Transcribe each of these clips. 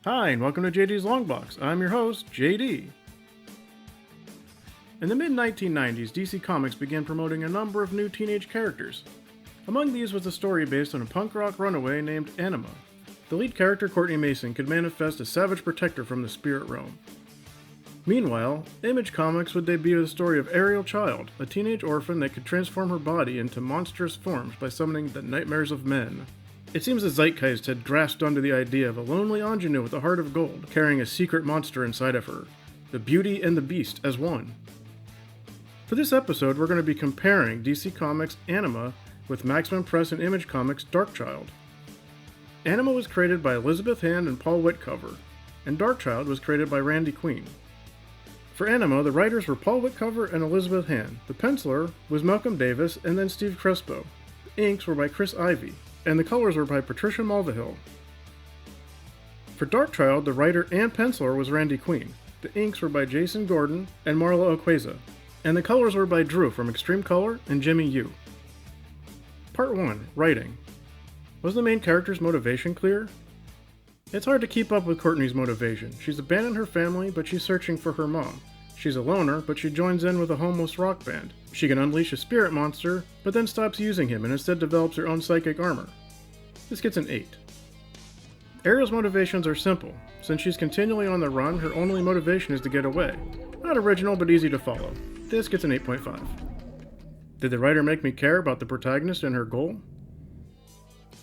Hi, and welcome to JD's Longbox. I'm your host, JD. In the mid-1990s, DC Comics began promoting a number of new teenage characters. Among these was a story based on a punk rock runaway named Anima. The lead character, Courtney Mason, could manifest a savage protector from the spirit realm. Meanwhile, Image Comics would debut the story of Darkchylde, a teenage orphan that could transform her body into monstrous forms by summoning the nightmares of men. It seems the zeitgeist had grasped onto the idea of a lonely ingenue with a heart of gold, carrying a secret monster inside of her, the Beauty and the Beast as one. For this episode, we're going to be comparing DC Comics Anima with Maxwell Press and Image Comics Darkchylde. Anima was created by Elizabeth Hand and Paul Whitcover, and Darkchylde was created by Randy Queen. For Anima, the writers were Paul Whitcover and Elizabeth Hand, the penciler was Malcolm Davis and then Steve Crespo, the inks were by Chris Ivey, and the colors were by Patricia Mulvihill. For Darkchylde, the writer and penciler was Randy Queen, the inks were by Jason Gordon and Marla Oqueza, and the colors were by Drew from Extreme Color and Jimmy Yu. Part 1. Writing. Was the main character's motivation clear? It's hard to keep up with Courtney's motivation. She's abandoned her family, but she's searching for her mom. She's a loner, but she joins in with a homeless rock band. She can unleash a spirit monster, but then stops using him and instead develops her own psychic armor. This gets an 8. Ariel's motivations are simple. Since she's continually on the run, her only motivation is to get away. Not original, but easy to follow. This gets an 8.5. Did the writer make me care about the protagonist and her goal?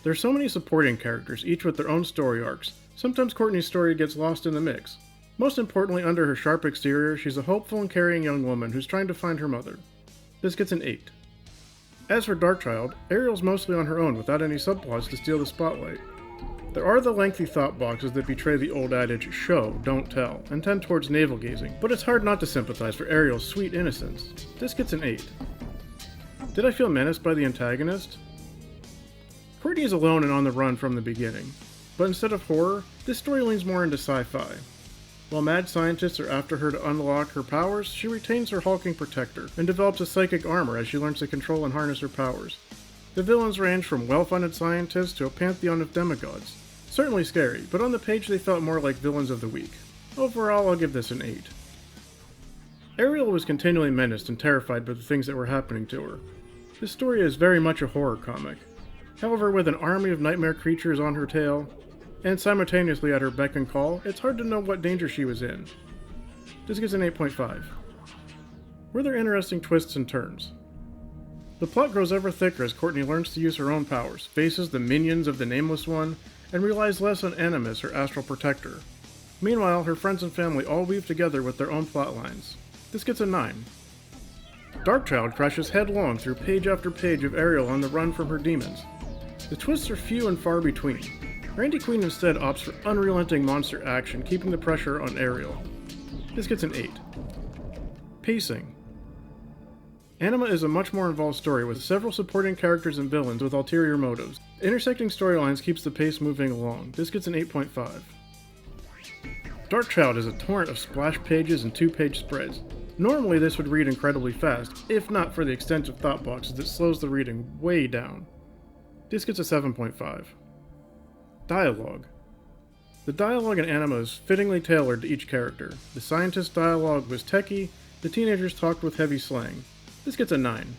There's so many supporting characters, each with their own story arcs. Sometimes Courtney's story gets lost in the mix. Most importantly, under her sharp exterior, she's a hopeful and caring young woman who's trying to find her mother. This gets an 8. As for Darkchylde, Ariel's mostly on her own without any subplots to steal the spotlight. There are the lengthy thought boxes that betray the old adage, show, don't tell, and tend towards navel-gazing, but it's hard not to sympathize for Ariel's sweet innocence. This gets an 8. Did I feel menaced by the antagonist? Courtney is alone and on the run from the beginning, but instead of horror, this story leans more into sci-fi. While mad scientists are after her to unlock her powers, she retains her hulking protector and develops a psychic armor as she learns to control and harness her powers. The villains range from well-funded scientists to a pantheon of demigods. Certainly scary, but on the page they felt more like villains of the week. Overall, I'll give this an 8. Ariel was continually menaced and terrified by the things that were happening to her. This story is very much a horror comic. However, with an army of nightmare creatures on her tail, and simultaneously at her beck and call, it's hard to know what danger she was in. This gets an 8.5. Were there interesting twists and turns? The plot grows ever thicker as Courtney learns to use her own powers, faces the minions of the Nameless One, and relies less on Animus, her astral protector. Meanwhile, her friends and family all weave together with their own plot lines. This gets a 9. Darkchylde crashes headlong through page after page of Ariel on the run from her demons. The twists are few and far between. Randy Queen instead opts for unrelenting monster action, keeping the pressure on Ariel. This gets an 8. Pacing. Anima is a much more involved story with several supporting characters and villains with ulterior motives. Intersecting storylines keeps the pace moving along. This gets an 8.5. Darkchylde is a torrent of splash pages and 2-page spreads. Normally this would read incredibly fast, if not for the extensive thought boxes that slows the reading way down. This gets a 7.5. Dialogue. The dialogue in Anima is fittingly tailored to each character. The scientist dialogue was techy, the teenagers talked with heavy slang. This gets a 9.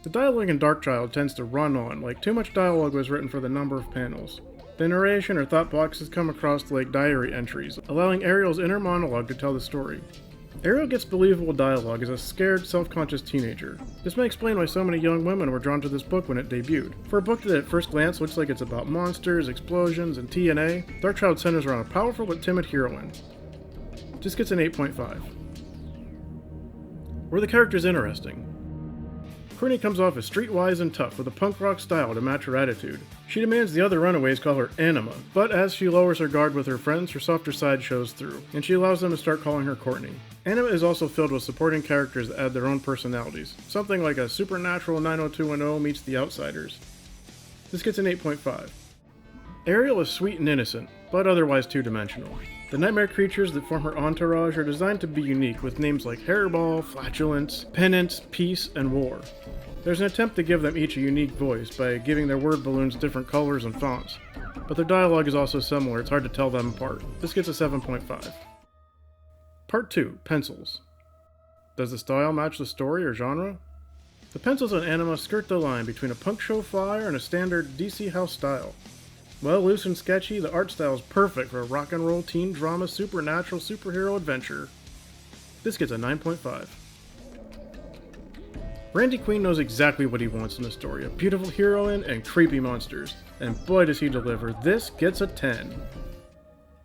The dialogue in Darkchylde tends to run on, like too much dialogue was written for the number of panels. The narration or thought boxes come across like diary entries, allowing Ariel's inner monologue to tell the story. Ariel gets believable dialogue as a scared, self-conscious teenager. This may explain why so many young women were drawn to this book when it debuted. For a book that at first glance looks like it's about monsters, explosions, and TNA, Darkchylde centers around a powerful but timid heroine. This gets an 8.5. Were the characters interesting? Courtney comes off as streetwise and tough with a punk rock style to match her attitude. She demands the other runaways call her Anima, but as she lowers her guard with her friends, her softer side shows through, and she allows them to start calling her Courtney. Anima is also filled with supporting characters that add their own personalities, something like a supernatural 90210 meets The Outsiders. This gets an 8.5. Ariel is sweet and innocent, but otherwise two-dimensional. The nightmare creatures that form her entourage are designed to be unique with names like Hairball, Flatulence, Penance, Peace, and War. There's an attempt to give them each a unique voice by giving their word balloons different colors and fonts, but their dialogue is also similar, it's hard to tell them apart. This gets a 7.5. Part 2, Pencils. Does the style match the story or genre? The pencils on Anima skirt the line between a punk show flyer and a standard DC house style. Well, loose and sketchy, the art style is perfect for a rock and roll teen drama supernatural superhero adventure. This gets a 9.5. Randy Queen knows exactly what he wants in a story, a beautiful heroine and creepy monsters, and boy does he deliver. This gets a 10.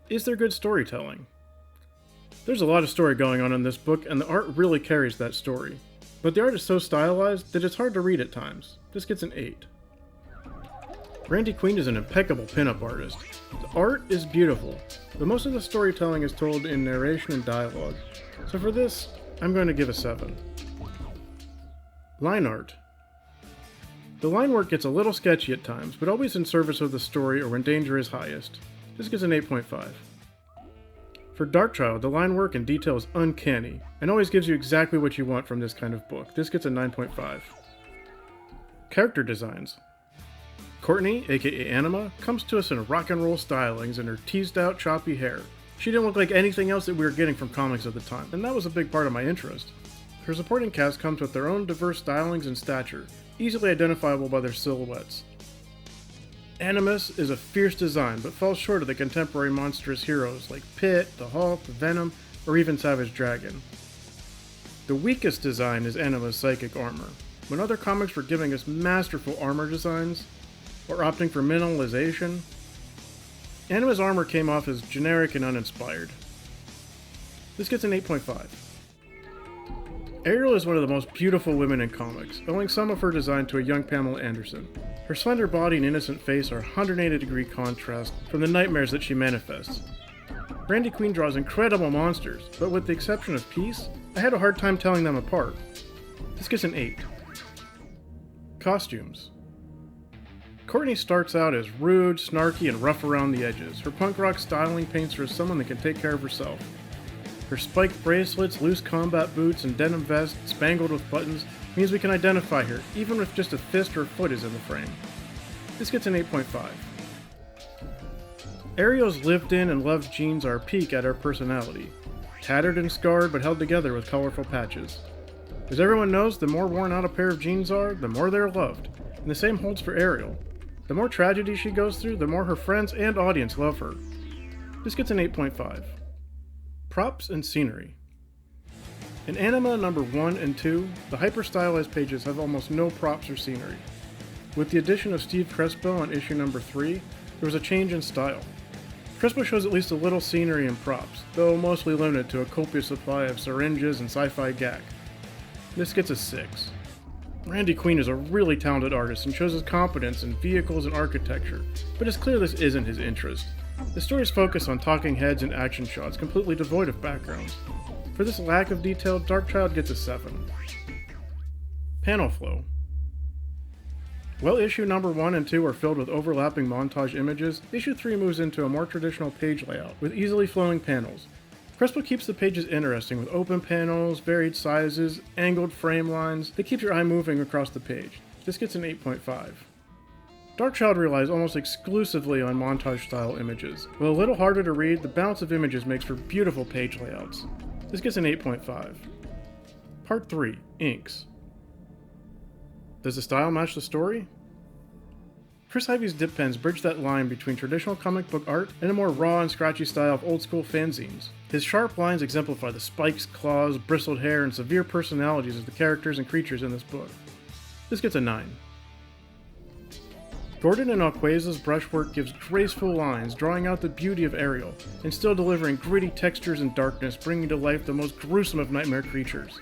Is there good storytelling? There's a lot of story going on in this book, and the art really carries that story. But the art is so stylized that it's hard to read at times. This gets an 8. Randy Queen is an impeccable pinup artist. The art is beautiful, but most of the storytelling is told in narration and dialogue. So for this, I'm going to give a 7. Line art. The line work gets a little sketchy at times, but always in service of the story or when danger is highest. This gets an 8.5. For Darkchylde, the line work and detail is uncanny, and always gives you exactly what you want from this kind of book. This gets a 9.5. Character designs. Courtney, aka Anima, comes to us in rock and roll stylings and her teased out choppy hair. She didn't look like anything else that we were getting from comics at the time, and that was a big part of my interest. Her supporting cast comes with their own diverse stylings and stature, easily identifiable by their silhouettes. Animus is a fierce design, but falls short of the contemporary monstrous heroes like Pit, the Hulk, Venom, or even Savage Dragon. The weakest design is Anima's psychic armor. When other comics were giving us masterful armor designs, or opting for minimalization, Anima's armor came off as generic and uninspired. This gets an 8.5. Ariel is one of the most beautiful women in comics, owing some of her design to a young Pamela Anderson. Her slender body and innocent face are a 180-degree contrast from the nightmares that she manifests. Randy Queen draws incredible monsters, but with the exception of Peace, I had a hard time telling them apart. This gets an 8. Costumes. Courtney starts out as rude, snarky, and rough around the edges. Her punk rock styling paints her as someone that can take care of herself. Her spiked bracelets, loose combat boots, and denim vest spangled with buttons means we can identify her, even if just a fist or a foot is in the frame. This gets an 8.5. Ariel's lived-in and loved jeans are a peek at her personality. Tattered and scarred, but held together with colorful patches. As everyone knows, the more worn out a pair of jeans are, the more they're loved, and the same holds for Ariel. The more tragedy she goes through, the more her friends and audience love her. This gets an 8.5. Props and scenery. In Anima number 1 and 2, the hyper-stylized pages have almost no props or scenery. With the addition of Steve Crespo on issue number 3, there was a change in style. Crespo shows at least a little scenery and props, though mostly limited to a copious supply of syringes and sci-fi gack. This gets a 6. Randy Queen is a really talented artist and shows his competence in vehicles and architecture, but it's clear this isn't his interest. The story's focus on talking heads and action shots, completely devoid of backgrounds. For this lack of detail, Darkchylde gets a 7. Panel flow. While issue number 1 and 2 are filled with overlapping montage images, issue 3 moves into a more traditional page layout, with easily flowing panels. Crespo keeps the pages interesting with open panels, varied sizes, angled frame lines that keep your eye moving across the page. This gets an 8.5. Darkchylde relies almost exclusively on montage-style images. While a little harder to read, the balance of images makes for beautiful page layouts. This gets an 8.5. Part 3, Inks. Does the style match the story? Chris Ivy's dip pens bridge that line between traditional comic book art and a more raw and scratchy style of old-school fanzines. His sharp lines exemplify the spikes, claws, bristled hair, and severe personalities of the characters and creatures in this book. This gets a 9. Gordon and Alquaza's brushwork gives graceful lines, drawing out the beauty of Ariel, and still delivering gritty textures and darkness, bringing to life the most gruesome of nightmare creatures.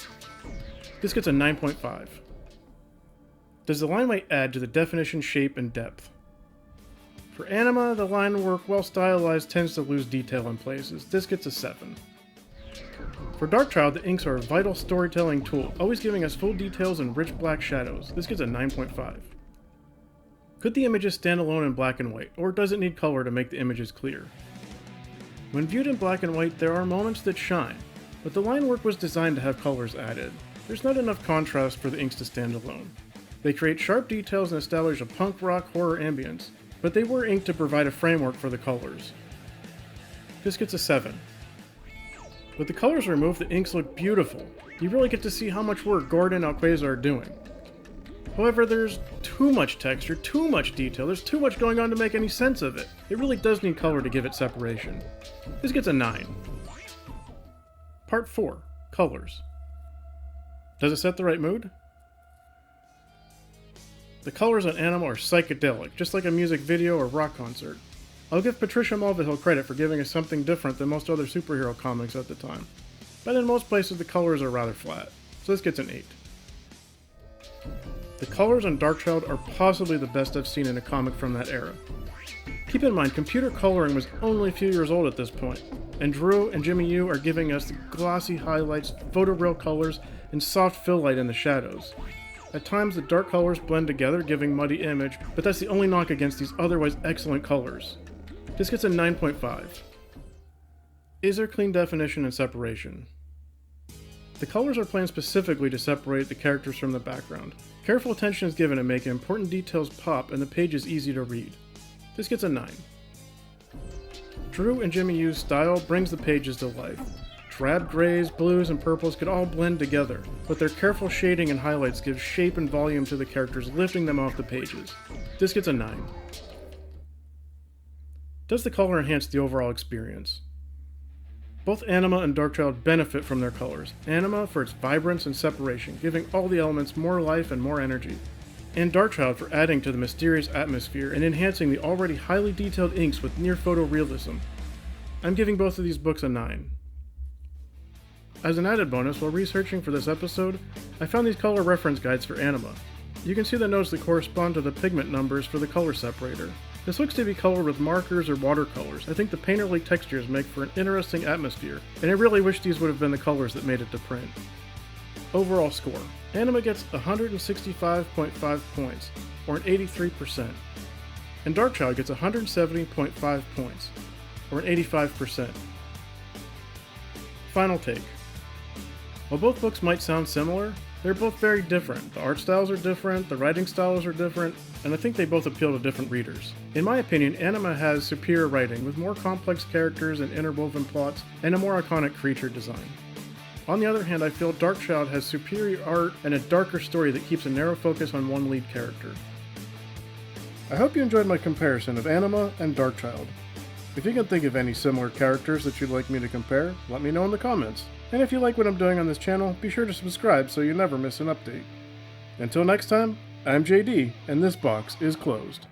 This gets a 9.5. Does the line weight add to the definition, shape, and depth? For Anima, the line work, while stylized, tends to lose detail in places. This gets a 7. For Darkchylde, the inks are a vital storytelling tool, always giving us full details and rich black shadows. This gets a 9.5. Could the images stand alone in black and white, or does it need color to make the images clear? When viewed in black and white, there are moments that shine, but the line work was designed to have colors added. There's not enough contrast for the inks to stand alone. They create sharp details and establish a punk rock horror ambience, but they were inked to provide a framework for the colors. This gets a 7. With the colors removed, the inks look beautiful. You really get to see how much work Gordon and Alqueza are doing. However, there's too much texture, too much detail, there's too much going on to make any sense of it. It really does need color to give it separation. This gets a 9. Part 4. Colors. Does it set the right mood? The colors on Anima are psychedelic, just like a music video or rock concert. I'll give Patricia Mulvihill credit for giving us something different than most other superhero comics at the time. But in most places the colors are rather flat, so this gets an 8. The colors on Darkchylde are possibly the best I've seen in a comic from that era. Keep in mind, computer coloring was only a few years old at this point, and Drew and Jimmy Yu are giving us the glossy highlights, photoreal colors, and soft fill light in the shadows. At times the dark colors blend together, giving muddy image, but that's the only knock against these otherwise excellent colors. This gets a 9.5. Is there clean definition and separation? The colors are planned specifically to separate the characters from the background. Careful attention is given to making important details pop and the page is easy to read. This gets a 9. Drew and Jimmy Yu's style brings the pages to life. Drab grays, blues, and purples could all blend together, but their careful shading and highlights give shape and volume to the characters, lifting them off the pages. This gets a 9. Does the color enhance the overall experience? Both Anima and Darkchylde benefit from their colors. Anima for its vibrance and separation, giving all the elements more life and more energy, and Darkchylde for adding to the mysterious atmosphere and enhancing the already highly detailed inks with near photorealism. I'm giving both of these books a 9. As an added bonus, while researching for this episode, I found these color reference guides for Anima. You can see the notes that correspond to the pigment numbers for the color separator. This looks to be colored with markers or watercolors. I think the painterly textures make for an interesting atmosphere, and I really wish these would have been the colors that made it to print. Overall score. Anima gets 165.5 points, or an 83%, and Darkchylde gets 170.5 points, or an 85%. Final take. While both books might sound similar, they're both very different. The art styles are different, the writing styles are different, and I think they both appeal to different readers. In my opinion, Anima has superior writing, with more complex characters and interwoven plots, and a more iconic creature design. On the other hand, I feel Darkchylde has superior art and a darker story that keeps a narrow focus on one lead character. I hope you enjoyed my comparison of Anima and Darkchylde. If you can think of any similar characters that you'd like me to compare, let me know in the comments. And if you like what I'm doing on this channel, be sure to subscribe so you never miss an update. Until next time, I'm JD, and this box is closed.